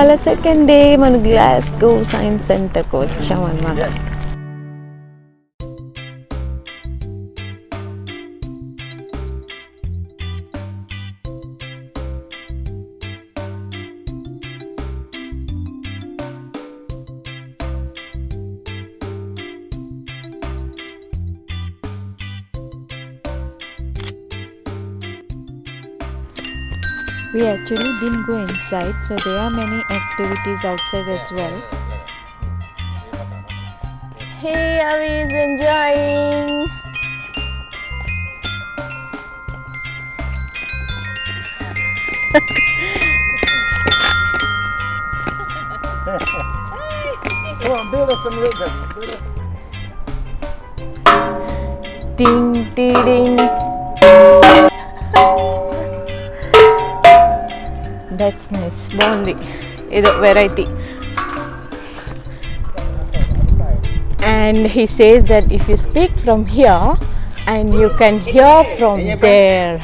ఇవాళ second day మన Glasgow science సెంటర్కి వచ్చామన్నమాట. We actually didn't go inside, so there are many activities outside as well. Hey, Avi is enjoying. Come on, build us some ribbon. Ding, ding, ding. That's nice. Bondi. Ido variety. And he says that if you speak from here and you can hear from there.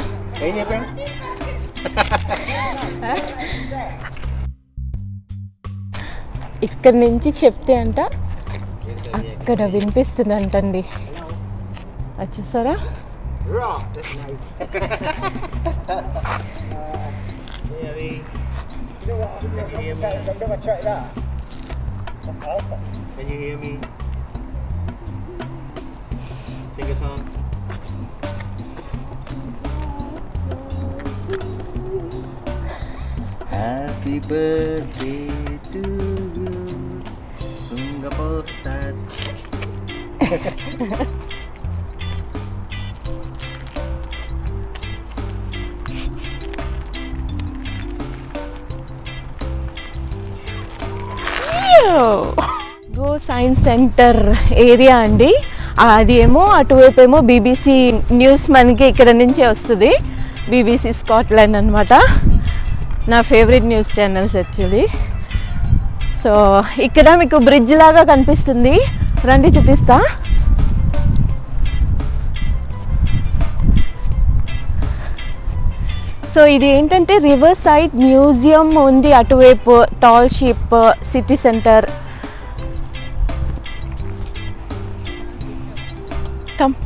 ఇక్కడ నుంచి చెప్తే అంట అక్కడ వినిపిస్తుందంటండి. అది చూసారా? You know what? I've never tried that. That's awesome. Can you hear me? Sing a song. Happy birthday to you, Sungapostas. Go science centre area అండి. అది ఏమో అటువైపు ఏమో బీబీసీ న్యూస్ మనకి ఇక్కడ నుంచే వస్తుంది. బీబీసీ స్కాట్లాండ్ అనమాట, నా favourite news channels actually. So ఇక్కడ మీకు బ్రిడ్జ్ లాగా కనిపిస్తుంది, రండి చూపిస్తా. సో ఇది ఏంటంటే రివర్ సైడ్ మ్యూజియం ఉంది అటువైపు, tall ship, city centre. Come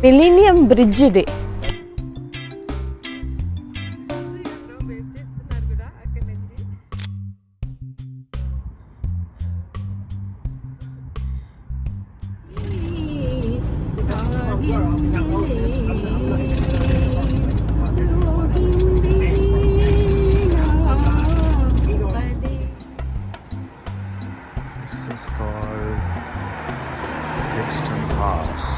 millennium bridge ఇది. This is called Brixton House.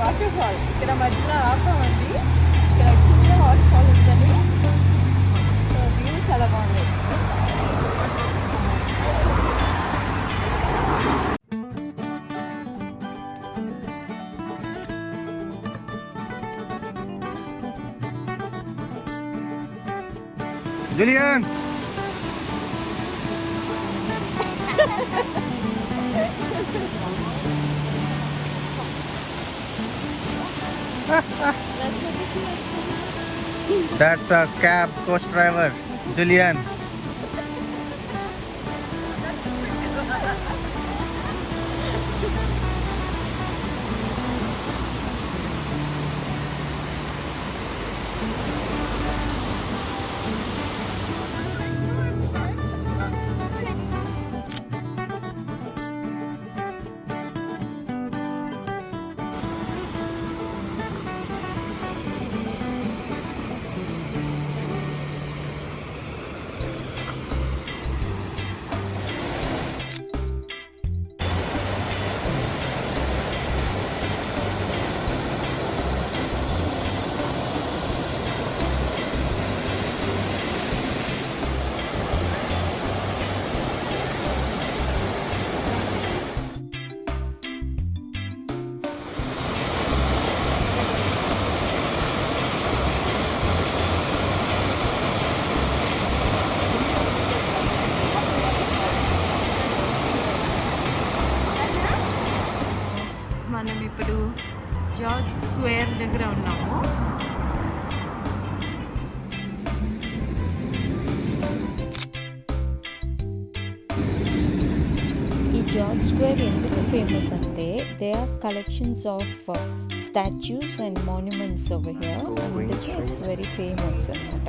Waterfall ఇక్కడ మధ్యలో ఆపామండి. ఇక్కడ చిన్న వాటర్ఫాల్ ఉందని, సో వ్యూ చాలా బాగుంది. Julian! That's a cab coach driver, Julian. Square దగ్గర ఉన్నాము. ఈ జార్జ్ స్క్వేర్ ఎందుకు ఫేమస్ అంటే they are collections of statues and monuments over here, అందుకే ఇట్స్ వెరీ ఫేమస్ అన్నమాట.